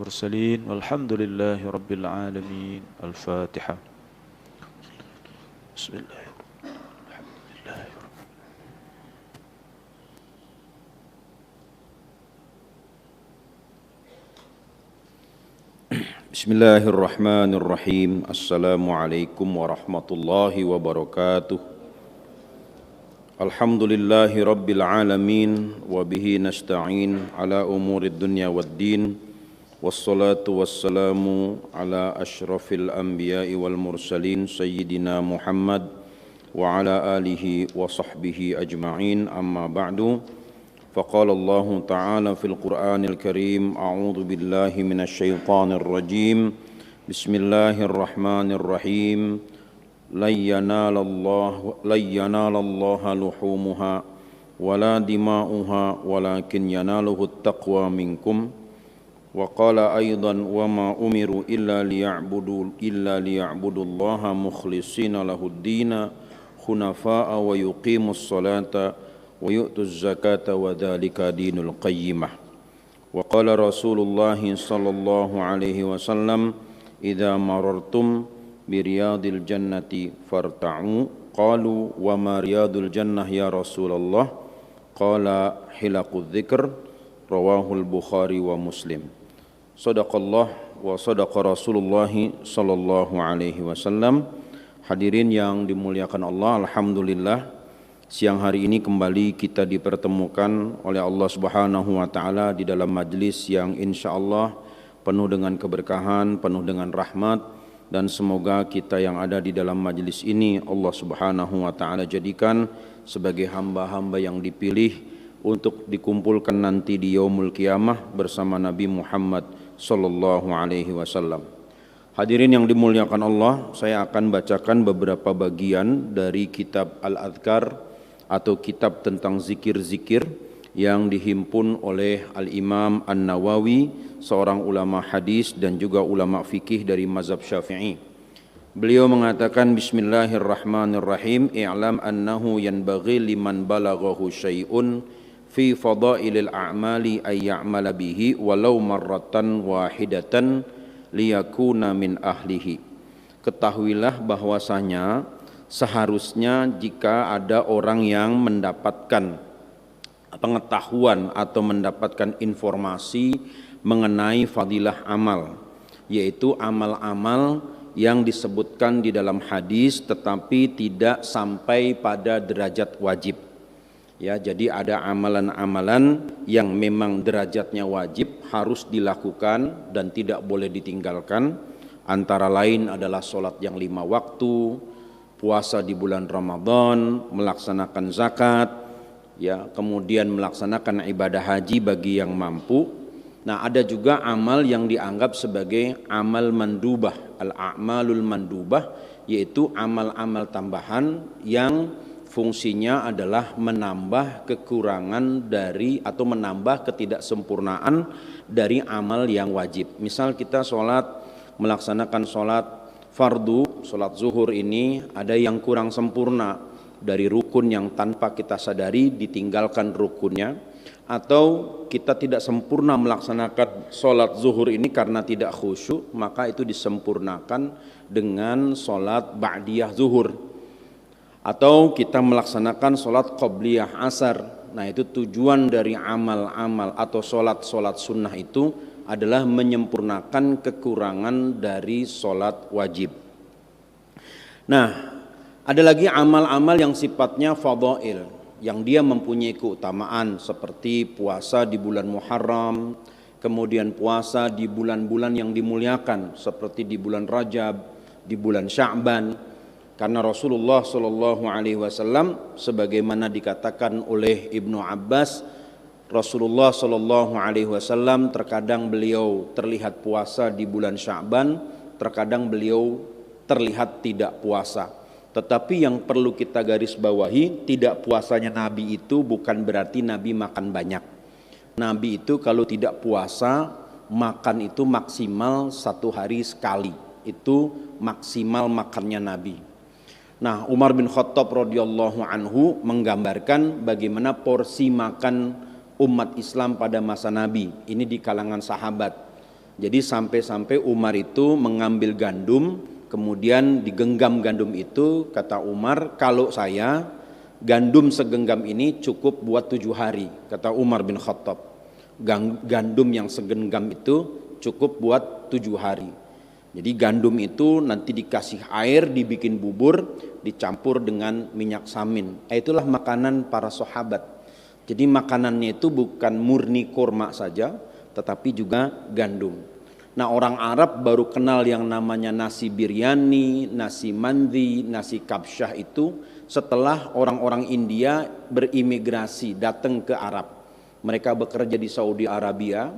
المرسلين والحمد لله رب العالمين. الفاتحة. بسم الله. الحمد لله رب. Bismillahirrahmanirrahim. Assalamualaikum warahmatullahi wabarakatuh. Alhamdulillahi rabbil alamin. Wabihi nasta'in ala umurid dunya waddin. Wassalatu wassalamu ala ashrafil anbiya'i wal mursalin Sayyidina Muhammad wa ala alihi wa sahbihi ajma'in. Amma ba'du. فقال الله تعالى في القرآن الكريم أعوذ بالله من الشيطان الرجيم بسم الله الرحمن الرحيم لن ينال الله لحومها ولا دماؤها ولكن يناله التقوى منكم وقال أيضا وما أمروا إلا ليعبدوا الله مخلصين له الدين خنفاء ويقيموا الصلاة ويؤتوا الزكاة وذلك دين القيمة وقال رسول الله صلى الله عليه وسلم إذا مررتم برياض الجنة فارتعوا قالوا وما رياض الجنة يا رسول الله قال حلق الذكر رواه البخاري ومسلم صدق الله وصدق رسول الله صلى الله عليه وسلم. Hadirin yang dimuliakan Allah, alhamdulillah siang hari ini kembali kita dipertemukan oleh Allah Subhanahu wa taala di dalam majlis yang insyaallah penuh dengan keberkahan, penuh dengan rahmat, dan semoga kita yang ada di dalam majlis ini Allah Subhanahu wa taala jadikan sebagai hamba-hamba yang dipilih untuk dikumpulkan nanti di yaumul qiyamah bersama Nabi Muhammad sallallahu alaihi wasallam. Hadirin yang dimuliakan Allah, saya akan bacakan beberapa bagian dari kitab Al-Adhkar atau kitab tentang zikir-zikir yang dihimpun oleh Al-Imam An-Nawawi, seorang ulama hadis dan juga ulama fikih dari mazhab Syafi'i. Beliau mengatakan bismillahirrahmanirrahim, i'lam annahu yanbaghi liman balaghahu syai'un fi fadailil a'mali ay ya'mala bihi walau marratan wahidatan liyakuna min ahlihi. Ketahuilah bahwasanya seharusnya jika ada orang yang mendapatkan pengetahuan atau mendapatkan informasi mengenai fadilah amal, yaitu amal-amal yang disebutkan di dalam hadis tetapi tidak sampai pada derajat wajib. Ya, jadi ada amalan-amalan yang memang derajatnya wajib harus dilakukan dan tidak boleh ditinggalkan. Antara lain adalah sholat yang 5 waktu, puasa di bulan Ramadan, melaksanakan zakat, ya, kemudian melaksanakan ibadah haji bagi yang mampu. Nah, ada juga amal yang dianggap sebagai amal mandubah, al-a'malul mandubah, yaitu amal-amal tambahan yang fungsinya adalah menambah kekurangan dari atau menambah ketidaksempurnaan dari amal yang wajib. Misal kita melaksanakan sholat fardu, sholat zuhur ini ada yang kurang sempurna dari rukun yang tanpa kita sadari ditinggalkan rukunnya, atau kita tidak sempurna melaksanakan sholat zuhur ini karena tidak khusyuk, maka itu disempurnakan dengan sholat ba'diyah zuhur. Atau kita melaksanakan sholat qobliyah asar. Nah, itu tujuan dari amal-amal atau sholat-sholat sunnah itu adalah menyempurnakan kekurangan dari sholat wajib. Nah, ada lagi amal-amal yang sifatnya fadail, yang dia mempunyai keutamaan seperti puasa di bulan Muharram, kemudian puasa di bulan-bulan yang dimuliakan seperti di bulan Rajab, di bulan Sya'ban. Karena Rasulullah Shallallahu Alaihi Wasallam sebagaimana dikatakan oleh Ibnu Abbas, Rasulullah Shallallahu Alaihi Wasallam terkadang beliau terlihat puasa di bulan Sya'ban, terkadang beliau terlihat tidak puasa. Tetapi yang perlu kita garis bawahi, tidak puasanya Nabi itu bukan berarti Nabi makan banyak. Nabi itu kalau tidak puasa, makan itu maksimal 1 hari sekali. Itu maksimal makannya Nabi. Nah, Umar bin Khattab radhiyallahu anhu menggambarkan bagaimana porsi makan umat Islam pada masa Nabi. Ini di kalangan sahabat. Jadi sampai-sampai Umar itu mengambil gandum, kemudian digenggam gandum itu, kata Umar, kalau saya gandum segenggam ini cukup buat 7 hari, kata Umar bin Khattab. Gandum yang segenggam itu cukup buat 7 hari. Jadi gandum itu nanti dikasih air, dibikin bubur, dicampur dengan minyak samin. Itulah makanan para sahabat. Jadi makanannya itu bukan murni kurma saja, tetapi juga gandum. Nah, orang Arab baru kenal yang namanya nasi biryani, nasi mandi, nasi kabsyah itu setelah orang-orang India berimigrasi datang ke Arab. Mereka bekerja di Saudi Arabia,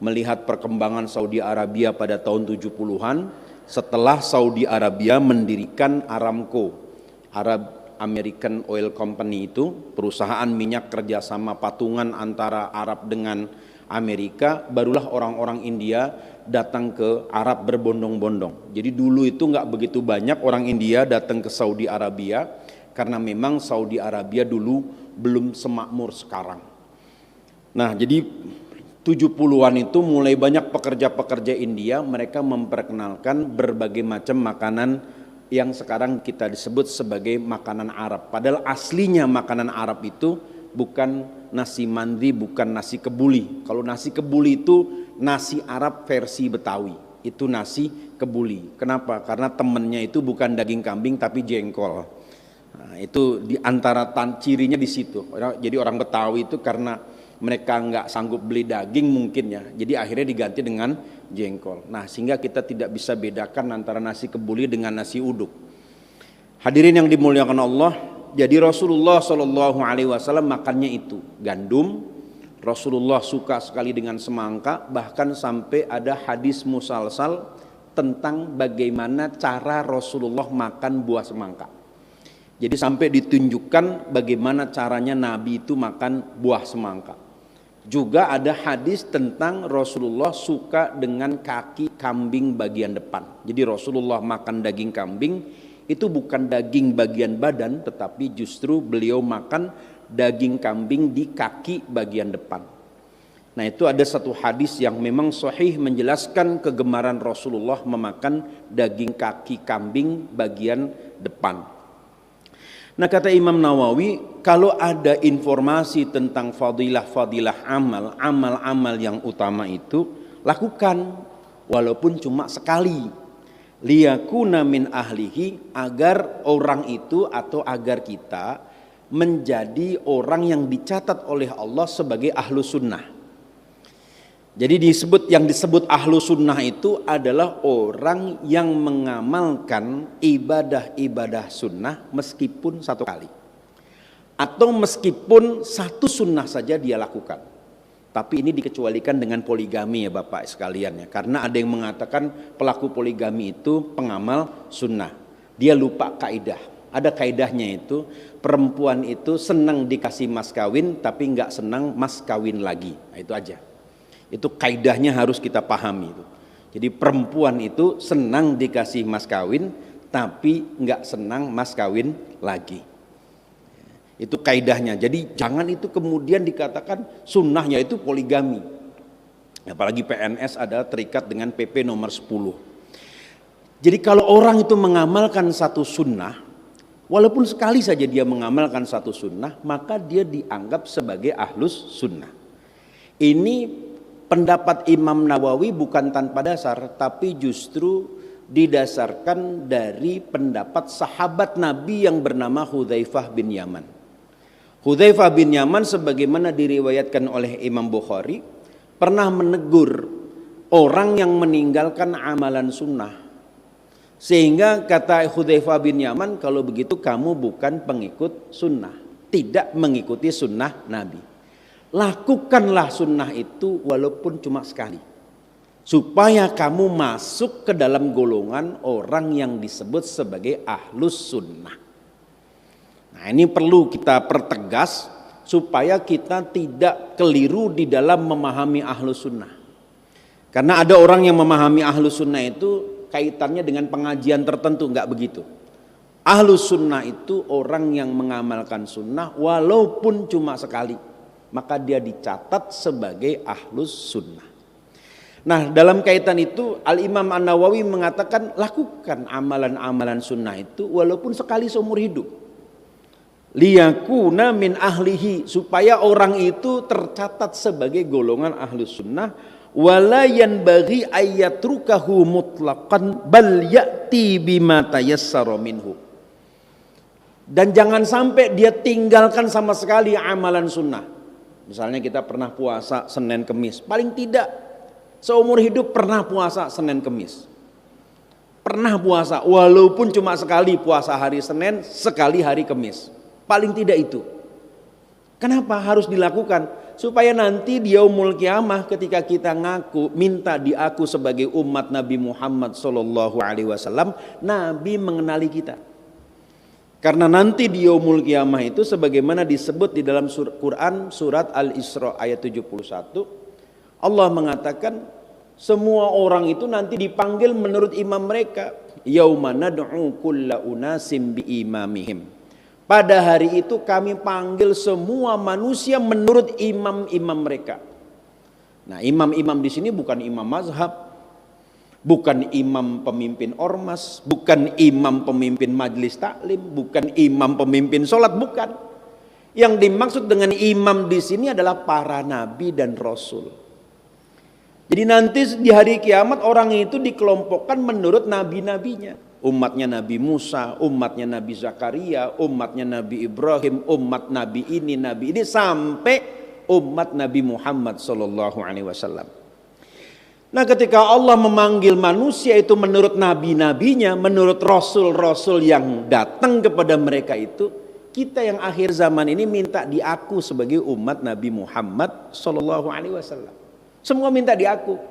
melihat perkembangan Saudi Arabia pada tahun 70-an, setelah Saudi Arabia mendirikan Aramco, Arab American Oil Company, itu perusahaan minyak kerjasama patungan antara Arab dengan Amerika, barulah orang-orang India datang ke Arab berbondong-bondong. Jadi dulu itu nggak begitu banyak orang India datang ke Saudi Arabia, karena memang Saudi Arabia dulu belum semakmur sekarang. Nah, jadi 70-an itu mulai banyak pekerja-pekerja India, mereka memperkenalkan berbagai macam makanan yang sekarang kita disebut sebagai makanan Arab. Padahal aslinya makanan Arab itu bukan nasi mandi, bukan nasi kebuli. Kalau nasi kebuli itu nasi Arab versi Betawi, itu nasi kebuli. Kenapa? Karena temennya itu bukan daging kambing tapi jengkol. Nah, itu di antara cirinya di situ. Jadi orang Betawi itu karena mereka nggak sanggup beli daging mungkin ya, jadi akhirnya diganti dengan jengkol. Nah, sehingga kita tidak bisa bedakan antara nasi kebuli dengan nasi uduk. Hadirin yang dimuliakan Allah, jadi Rasulullah SAW makannya itu gandum. Rasulullah suka sekali dengan semangka, bahkan sampai ada hadis musalsal tentang bagaimana cara Rasulullah makan buah semangka. Jadi sampai ditunjukkan bagaimana caranya Nabi itu makan buah semangka. Juga ada hadis tentang Rasulullah suka dengan kaki kambing bagian depan. Jadi Rasulullah makan daging kambing itu bukan daging bagian badan, tetapi justru beliau makan daging kambing di kaki bagian depan. Nah, itu ada satu hadis yang memang sahih menjelaskan kegemaran Rasulullah memakan daging kaki kambing bagian depan. Nah, kata Imam Nawawi, kalau ada informasi tentang fadilah-fadilah amal-amal yang utama itu, lakukan walaupun cuma sekali. Liyakuna min ahlihi, agar orang itu atau agar kita menjadi orang yang dicatat oleh Allah sebagai ahlu sunnah. Jadi yang disebut ahlu sunnah itu adalah orang yang mengamalkan ibadah-ibadah sunnah meskipun satu kali, atau meskipun satu sunnah saja dia lakukan. Tapi ini dikecualikan dengan poligami ya Bapak sekalian ya, karena ada yang mengatakan pelaku poligami itu pengamal sunnah. Dia lupa kaidah. Ada kaidahnya itu, perempuan itu senang dikasih mas kawin tapi nggak senang mas kawin lagi. Nah, itu aja. Itu kaidahnya harus kita pahami itu. Jadi perempuan itu senang dikasih mas kawin tapi nggak senang mas kawin lagi. Itu kaidahnya. Jadi jangan itu kemudian dikatakan sunnahnya itu poligami. Apalagi PNS ada terikat dengan PP nomor 10. Jadi kalau orang itu mengamalkan satu sunnah, walaupun sekali saja dia mengamalkan satu sunnah, maka dia dianggap sebagai ahlus sunnah. Ini pendapat Imam Nawawi bukan tanpa dasar, tapi justru didasarkan dari pendapat sahabat Nabi yang bernama Hudzaifah bin Yaman. Hudzaifah bin Yaman sebagaimana diriwayatkan oleh Imam Bukhari pernah menegur orang yang meninggalkan amalan sunnah. Sehingga kata Hudzaifah bin Yaman, kalau begitu kamu bukan pengikut sunnah, tidak mengikuti sunnah Nabi. Lakukanlah sunnah itu walaupun cuma sekali, supaya kamu masuk ke dalam golongan orang yang disebut sebagai ahlus sunnah. Nah, ini perlu kita pertegas supaya kita tidak keliru di dalam memahami ahlus sunnah. Karena ada orang yang memahami ahlus sunnah itu kaitannya dengan pengajian tertentu, enggak begitu. Ahlus sunnah itu orang yang mengamalkan sunnah walaupun cuma sekali, maka dia dicatat sebagai ahlus sunnah. Nah, dalam kaitan itu Al-Imam An-Nawawi mengatakan lakukan amalan-amalan sunnah itu walaupun sekali seumur hidup. Liyakuna min ahlihi, supaya orang itu tercatat sebagai golongan ahli sunnah. Wala yanbaghi ayyatrukahu mutlaqan bal ya'ti bima tayassara minhu. Dan jangan sampai dia tinggalkan sama sekali amalan sunnah. Misalnya kita pernah puasa Senin Kemis, paling tidak seumur hidup pernah puasa Senin Kemis. Pernah puasa, walaupun cuma sekali puasa hari Senin, sekali hari Kemis. Paling tidak itu. Kenapa harus dilakukan? Supaya nanti di yaumul kiamah ketika kita ngaku, minta diaku sebagai umat Nabi Muhammad SAW, Nabi mengenali kita. Karena nanti di yaumul kiamah itu sebagaimana disebut di dalam Quran surat Al-Isra ayat 71, Allah mengatakan semua orang itu nanti dipanggil menurut imam mereka. Yauma nad'u kulla unasim bi imamihim. Pada hari itu kami panggil semua manusia menurut imam-imam mereka. Nah, imam-imam di sini bukan imam mazhab, bukan imam pemimpin ormas, bukan imam pemimpin majelis taklim, bukan imam pemimpin sholat, bukan. Yang dimaksud dengan imam di sini adalah para nabi dan rasul. Jadi nanti di hari kiamat orang itu dikelompokkan menurut nabi-nabinya. Umatnya Nabi Musa, umatnya Nabi Zakaria, umatnya Nabi Ibrahim, umat Nabi ini, sampai umat Nabi Muhammad SAW. Nah, ketika Allah memanggil manusia itu menurut nabi-nabinya, menurut rasul-rasul yang datang kepada mereka itu, kita yang akhir zaman ini minta diaku sebagai umat Nabi Muhammad SAW. Semua minta diaku.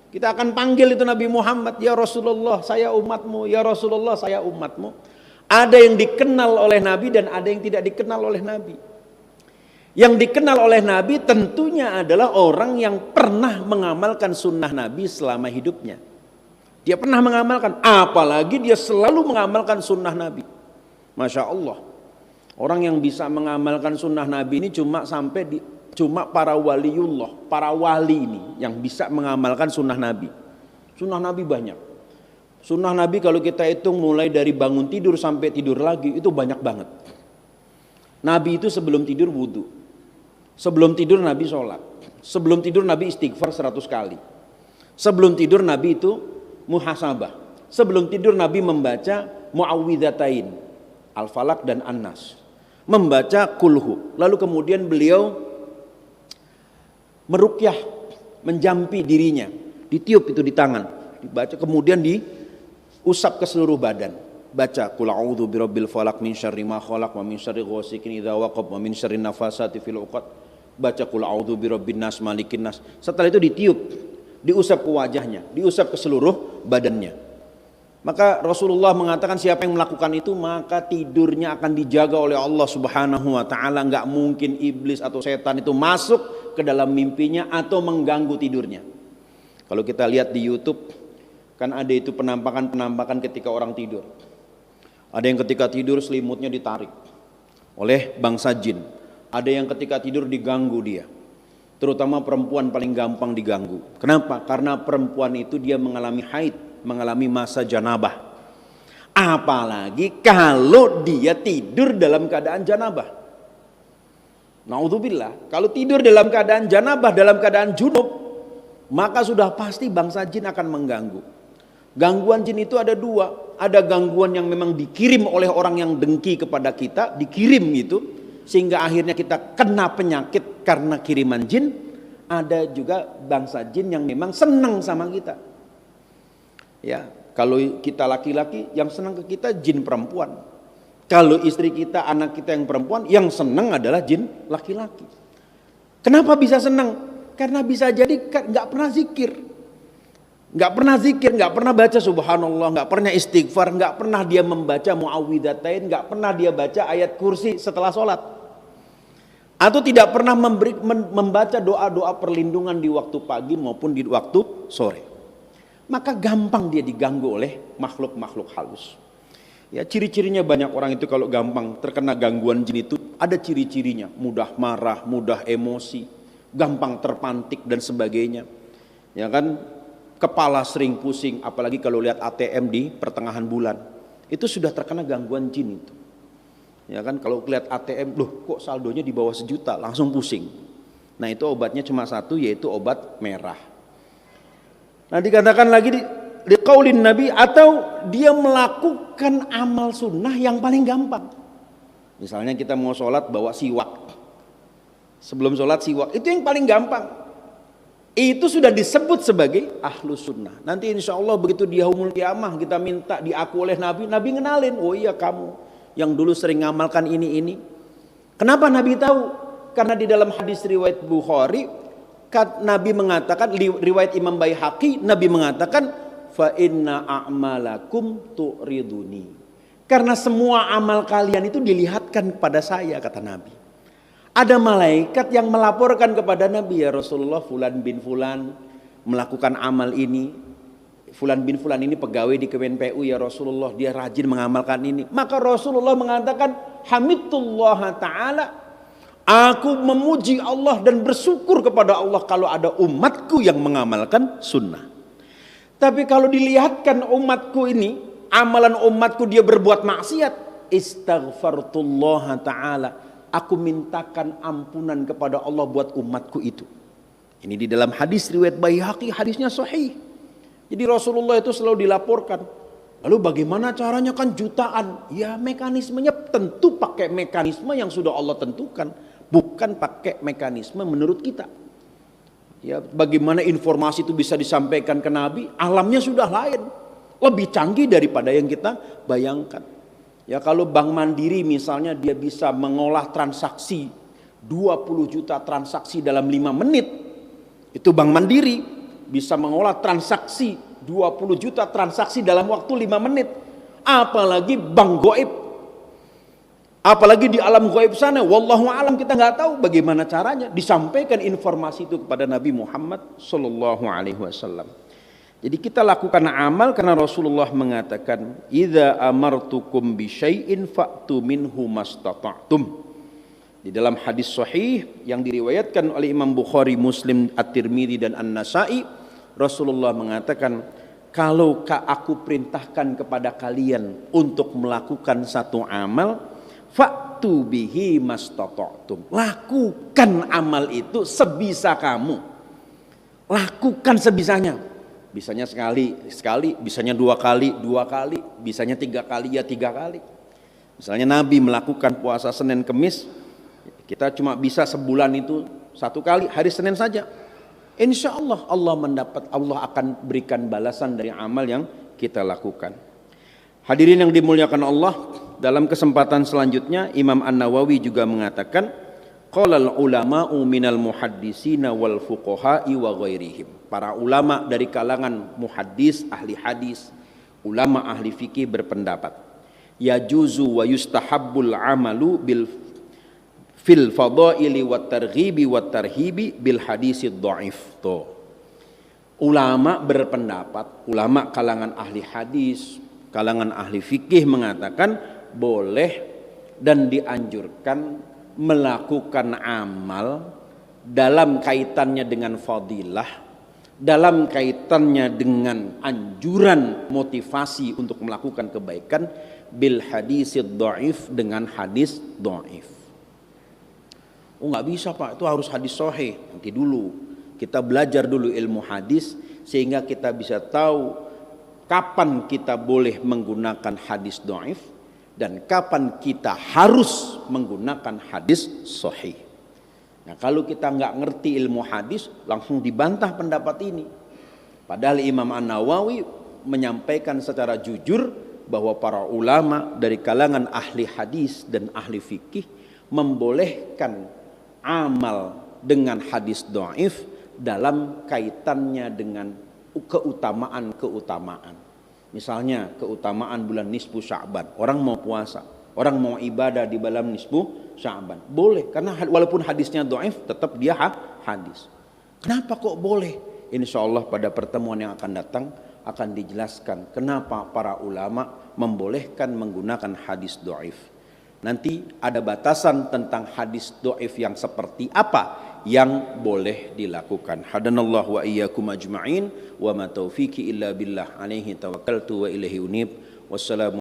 Kita akan panggil itu Nabi Muhammad, ya Rasulullah saya umatmu, ya Rasulullah saya umatmu. Ada yang dikenal oleh Nabi dan ada yang tidak dikenal oleh Nabi. Yang dikenal oleh Nabi tentunya adalah orang yang pernah mengamalkan sunnah Nabi selama hidupnya. Dia pernah mengamalkan, apalagi dia selalu mengamalkan sunnah Nabi. Masya Allah. Orang yang bisa mengamalkan sunnah Nabi ini cuma para waliullah, para wali ini yang bisa mengamalkan sunnah Nabi. Sunnah Nabi banyak. Sunnah Nabi kalau kita hitung mulai dari bangun tidur sampai tidur lagi itu banyak banget. Nabi itu sebelum tidur wudu. Sebelum tidur Nabi sholat. Sebelum tidur Nabi istighfar 100 kali. Sebelum tidur Nabi itu muhasabah. Sebelum tidur Nabi membaca muawwidzatain, Al-Falaq dan An-Nas. Membaca kulhu. Lalu kemudian beliau meruqyah, menjampi dirinya, ditiup itu di tangan, dibaca, kemudian diusap ke seluruh badan. Baca qul a'udzu birabbil falaq min syarri ma khalaq wa min syarri ghasikin idza waqab wa min syarri nafasati fil 'uqad. Baca qul a'udzu birabbin nas malikin nas. Setelah itu ditiup, diusap ke wajahnya, diusap ke seluruh badannya. Maka Rasulullah mengatakan siapa yang melakukan itu maka tidurnya akan dijaga oleh Allah Subhanahu wa taala. Enggak mungkin iblis atau setan itu masuk ke dalam mimpinya atau mengganggu tidurnya. Kalau kita lihat di YouTube kan ada itu penampakan ketika orang tidur. Ada yang ketika tidur selimutnya ditarik oleh bangsa jin. Ada yang ketika tidur diganggu dia. Terutama perempuan paling gampang diganggu. Kenapa? Karena perempuan itu dia mengalami haid, mengalami masa janabah. Apalagi kalau dia tidur dalam keadaan janabah. Naudzubillah, kalau tidur dalam keadaan janabah, dalam keadaan junub, maka sudah pasti bangsa jin akan mengganggu. Gangguan jin itu ada dua. Ada gangguan yang memang dikirim oleh orang yang dengki kepada kita, dikirim gitu, sehingga akhirnya kita kena penyakit karena kiriman jin. Ada juga bangsa jin yang memang senang sama kita. Ya, kalau kita laki-laki yang senang ke kita jin perempuan. Kalau istri kita, anak kita yang perempuan, yang senang adalah jin laki-laki. Kenapa bisa senang? Karena bisa jadi nggak pernah zikir, nggak pernah baca subhanallah, nggak pernah istighfar, nggak pernah dia membaca muawwidzatain, nggak pernah dia baca ayat kursi setelah sholat, atau tidak pernah membaca doa-doa perlindungan di waktu pagi maupun di waktu sore. Maka gampang dia diganggu oleh makhluk-makhluk halus. Ya, ciri-cirinya banyak orang itu kalau gampang terkena gangguan jin itu ada ciri-cirinya, mudah marah, mudah emosi, gampang terpantik dan sebagainya. Ya kan, kepala sering pusing, apalagi kalau lihat ATM di pertengahan bulan. Itu sudah terkena gangguan jin itu. Ya kan, kalau lihat ATM, loh kok saldonya di bawah 1 juta, langsung pusing. Nah itu obatnya cuma satu, yaitu obat merah. Nah dikatakan lagi di qaulin Nabi, atau dia melakukan amal sunnah yang paling gampang. Misalnya kita mau sholat bawa siwak, sebelum sholat siwak, itu yang paling gampang. Itu sudah disebut sebagai ahlus sunnah. Nanti insya Allah begitu di yaumul qiyamah kita minta diaku oleh Nabi, Nabi ngenalin, oh iya kamu yang dulu sering ngamalkan ini. Kenapa Nabi tahu? Karena di dalam hadis riwayat Bukhari, Nabi mengatakan, riwayat Imam Baihaqi, Nabi mengatakan, fa inna a'malakum tu'riduni. Karena semua amal kalian itu dilihatkan kepada saya, kata Nabi. Ada malaikat yang melaporkan kepada Nabi, ya Rasulullah, fulan bin fulan melakukan amal ini. Fulan bin fulan ini pegawai di Kemenpu, ya Rasulullah, dia rajin mengamalkan ini. Maka Rasulullah mengatakan, hamidullah ta'ala, aku memuji Allah dan bersyukur kepada Allah kalau ada umatku yang mengamalkan sunnah. Tapi kalau dilihatkan umatku ini, amalan umatku dia berbuat maksiat, istaghfartullah ta'ala, aku mintakan ampunan kepada Allah buat umatku itu. Ini di dalam hadis riwayat Baihaqi, hadisnya sahih. Jadi Rasulullah itu selalu dilaporkan. Lalu bagaimana caranya? Kan jutaan. Ya mekanismenya tentu pakai mekanisme yang sudah Allah tentukan, bukan pakai mekanisme menurut kita. Ya, bagaimana informasi itu bisa disampaikan ke Nabi? Alamnya sudah lain, lebih canggih daripada yang kita bayangkan. Ya kalau Bank Mandiri misalnya dia bisa mengolah transaksi 20 juta transaksi dalam 5 menit. Itu Bank Mandiri bisa mengolah transaksi 20 juta transaksi dalam waktu 5 menit. Apalagi bank goib, apalagi di alam goib sana, wallahu alam, kita nggak tahu bagaimana caranya disampaikan informasi itu kepada Nabi Muhammad sallallahu alaihi wasallam. Jadi kita lakukan amal karena Rasulullah mengatakan, idza amartukum bi syai'in fa'tu minhu mastata'tum. Di dalam hadis sahih yang diriwayatkan oleh Imam Bukhari, Muslim, At-Tirmidzi dan An-Nasa'i, Rasulullah mengatakan, kalau aku perintahkan kepada kalian untuk melakukan satu amal, fa'tu bihi mastata'tum. Lakukan amal itu sebisa kamu. Lakukan sebisanya. Bisanya sekali, bisanya 2 kali, bisanya 3 kali, ya 3 kali. Misalnya Nabi melakukan puasa Senin Kemis, kita cuma bisa sebulan itu 1 kali, hari Senin saja. Insya Allah Allah akan berikan balasan dari amal yang kita lakukan. Hadirin yang dimuliakan Allah, dalam kesempatan selanjutnya Imam An-Nawawi juga mengatakan, qalal ulama'u minal muhaddisina wal fuqaha'i wa ghairihim. Para ulama dari kalangan muhaddis, ahli hadis, ulama ahli fikih berpendapat, yajuzu wa yustahabbul amalu fil fadaili wat targhibi wat tarhibi bil hadisid dhaif. Ulama berpendapat, ulama kalangan ahli hadis, kalangan ahli fikih mengatakan boleh dan dianjurkan melakukan amal dalam kaitannya dengan fadilah, dalam kaitannya dengan anjuran motivasi untuk melakukan kebaikan, bil hadisid dhaif, dengan hadis dhaif. Oh nggak bisa Pak, itu harus hadis sahih. Nanti dulu kita belajar dulu ilmu hadis sehingga kita bisa tahu kapan kita boleh menggunakan hadis dhaif dan kapan kita harus menggunakan hadis sahih. Nah kalau kita nggak ngerti ilmu hadis, langsung dibantah pendapat ini. Padahal Imam An-Nawawi menyampaikan secara jujur bahwa para ulama dari kalangan ahli hadis dan ahli fikih membolehkan amal dengan hadis dhaif dalam kaitannya dengan keutamaan. Misalnya keutamaan bulan nisfu Sya'ban, orang mau puasa, orang mau ibadah di dalam nisfu Sya'ban, boleh, karena walaupun hadisnya dhaif tetap dia hadis. Kenapa kok boleh? Insya Allah pada pertemuan yang akan datang akan dijelaskan kenapa para ulama membolehkan menggunakan hadis dhaif. Nanti ada batasan tentang hadis dhaif yang seperti apa yang boleh dilakukan. Hadanallahu wa iyyakum ajma'in wa ma taufiqi illa billah alaihi tawakkaltu wa ilaihi unib. Wassalamu